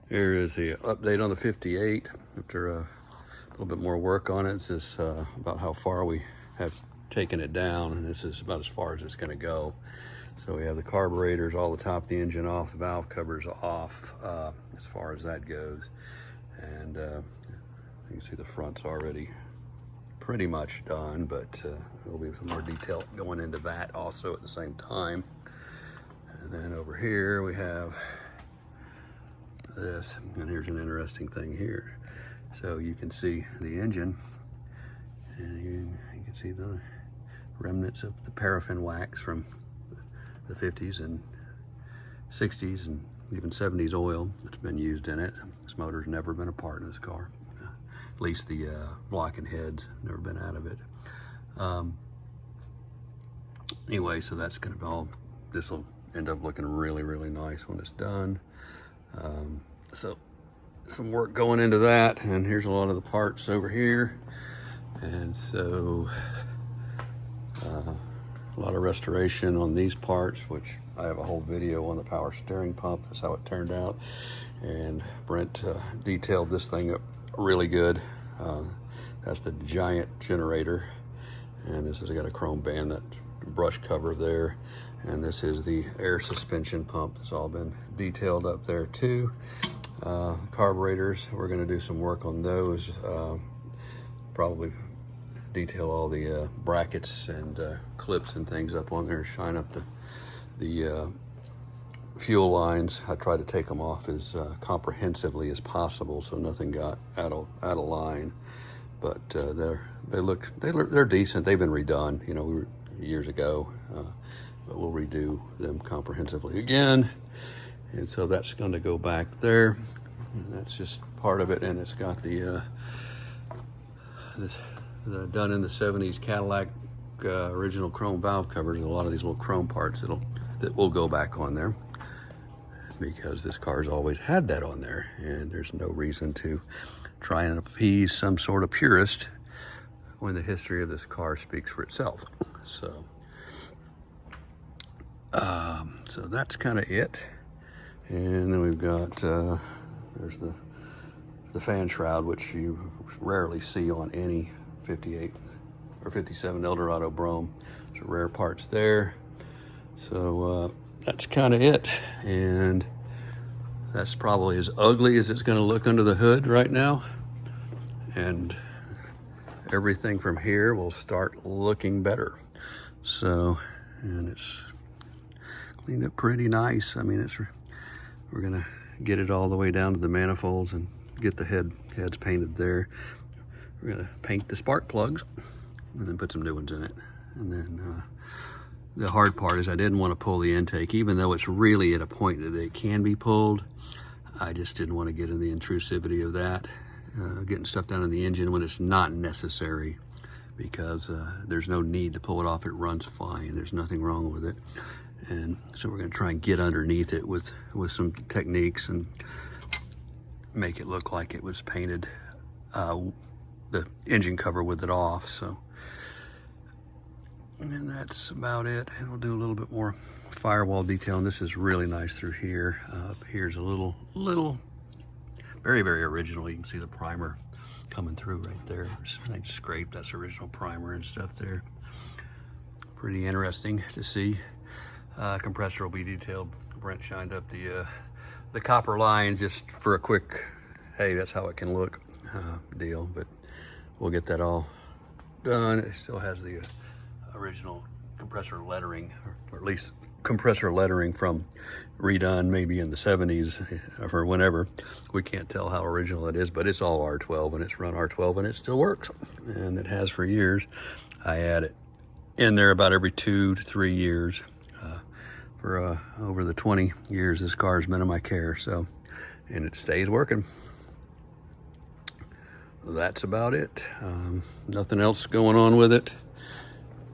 Here is the update on the 58 after a little bit more work on it. This is about how far we have taken it down, and this is about as far as it's going to go. So we have the carburetors, all the top of the engine off, the valve covers off as far as that goes. And you can see the front's already pretty much done, but there'll be some more detail going into that also at the same time. And then over here we have this, and here's an interesting thing here. So you can see the engine, and you can see the remnants of the paraffin wax from the 50s and 60s and even 70s oil that's been used in it. This motor's never been a part of this car. At least the block and head's never been out of it. Anyway, so that's gonna be all, this will end up looking really, really nice when it's done. So some work going into that, and here's a lot of the parts over here. And so a lot of restoration on these parts, which I have a whole video on the power steering pump. That's how it turned out. And Brent detailed this thing up really good. That's the giant generator. And this has got a chrome band, that brush cover there. And this is the air suspension pump that's all been detailed up there too. Carburetors, we're gonna do some work on those. Probably detail all the brackets and clips and things up on there, shine up the fuel lines. I try to take them off as comprehensively as possible so nothing got out of line. But they're decent. They've been redone, you know, years ago, but we'll redo them comprehensively again. And so that's going to go back there, and that's just part of it. And it's got the done in the 70s Cadillac original chrome valve covers. A lot of these little chrome parts that will go back on there, because this car's always had that on there, and there's no reason to try and appease some sort of purist when the history of this car speaks for itself. So so that's kind of it. And then we've got there's the fan shroud, which you rarely see on any 58 or 57 Eldorado Brougham. There's rare parts there. So that's kind of it. And that's probably as ugly as it's going to look under the hood right now. And everything from here will start looking better. So, and it's cleaned up pretty nice. I mean, we're gonna get it all the way down to the manifolds and get the heads painted there. We're gonna paint the spark plugs and then put some new ones in it. And then the hard part is I didn't want to pull the intake, even though it's really at a point that it can be pulled. I just didn't want to get in the intrusivity of that, getting stuff down in the engine when it's not necessary, because there's no need to pull it off. It runs fine. There's nothing wrong with it. And so we're going to try and get underneath it with some techniques and make it look like it was painted, the engine cover with it off. So, and that's about it. And we'll do a little bit more firewall detail. And this is really nice through here. Here's a little, very, very original. You can see the primer coming through right there. I scraped, that's original primer and stuff there. Pretty interesting to see. Compressor will be detailed. Brent shined up the copper line just for a quick, hey, that's how it can look deal. But we'll get that all done. It still has the original compressor lettering, or at least compressor lettering from redone maybe in the 70s or whenever. We can't tell how original it is, but it's all R12, and it's run R12, and it still works, and it has for years. I add it in there about every 2 to 3 years. For over the 20 years this car has been in my care, so, and it stays working. That's about it. Nothing else going on with it.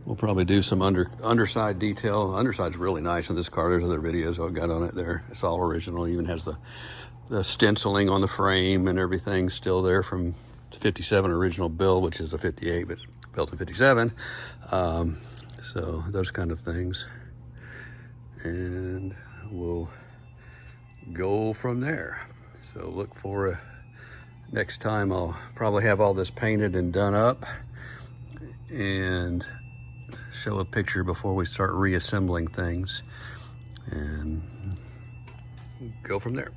We'll probably do some underside detail. Underside's really nice in this car. There's other videos I've got on it there. It's all original. It even has the stenciling on the frame and everything still there from the 57 original build, which is a 58, but it's built in 57. So those kind of things. And we'll go from there. So look for next time. I'll probably have all this painted and done up and show a picture before we start reassembling things and go from there.